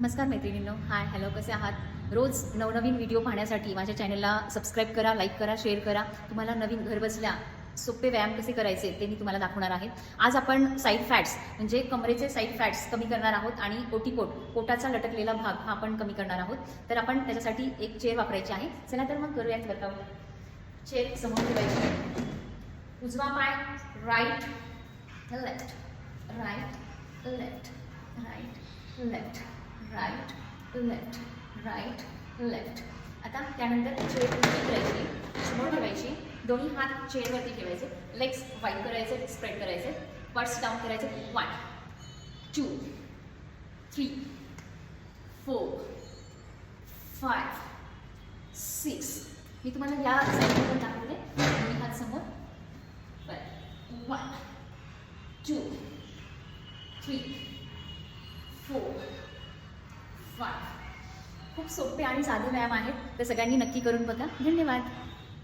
नमस्कार मैत्रिणींनो, hi hello, कसे आहात? रोज नवनवीन व्हिडिओ पाहण्यासाठी माझ्या चॅनलला सबस्क्राईब करा, लाईक करा, शेअर करा. तुम्हाला नवीन घरबसल्या सोपे व्यायाम कसे करायचे ते मी तुम्हाला दाखवणार आहे. आज आपण साईड फॅट्स म्हणजे कमरेचे साईड फॅट्स कमी करणार आहोत आणि पोटाचा लटकलेला भाग हा आपण कमी करणार आहोत. तर आपण त्याच्यासाठी एक चेअर वापरायची आहे. चला तर मग करूयात वर्कआउट. चेअर समोर ठेवायची, उजवा पाय right left, right left, right left, right left, right left. आता त्यानंतर चेअर उलटी करायची, समोर ठेवायची, दोन्ही हात चेअरवरती ठेवायचे, लेग्स वाईड करायचे, स्प्रेड करायचे, बट्स डाऊन करायचे. 1 2 3 4 5 6. मी तुम्हाला या साईडवर दाखवते. दोन्ही हात समोर. 1 2 3 4 5. खूप सोपे आणि साधे व्यायाम आहेत, ते सगळ्यांनी नक्की करून बघा. धन्यवाद.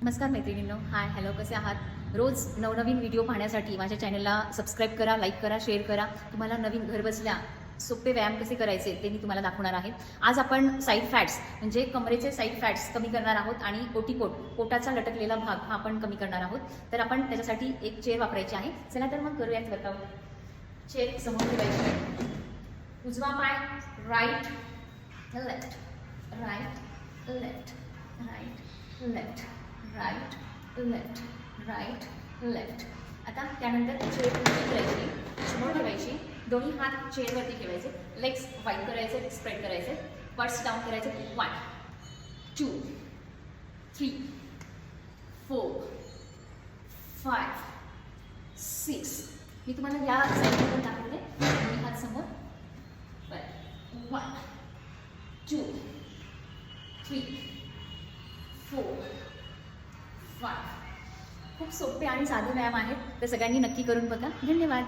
नमस्कार मैत्रिणींनो, हाय हॅलो, कसे आहात? रोज नवनवीन व्हिडिओ पाहण्यासाठी माझ्या चॅनलला सबस्क्राईब करा, लाईक करा, शेअर करा. तुम्हाला नवीन घरबसल्या सोपे व्यायाम कसे करायचे ते मी तुम्हाला दाखवणार आहे. आज आपण साईड फॅट्स म्हणजे कमरेचे साईड फॅट्स कमी करणार आहोत आणि पोटाचा लटकलेला भाग हा आपण कमी करणार आहोत. तर आपण त्याच्यासाठी एक चेअर वापरायची आहे. चला तर मग करूयात वर्कआउट. चेअर समोर ठेवायची, उजवा पाय right left, right left, right left, right left, right left. आता त्यानंतर चेअर उलटी करायची, समोर ठेवायची, दोन्ही हात चेअरवरती ठेवायचे, लेग्स वाईड करायचे, स्प्रेड करायचे, बट्स डाऊन करायचे. 1 2 3 4 5 6. मी तुम्हाला या साईडवर दाखवते. दोन्ही हात समोर. 1 2 3 4 5. खूप सोपे आणि साधे व्यायाम आहेत, ते सगळ्यांनी नक्की करून बघा. धन्यवाद.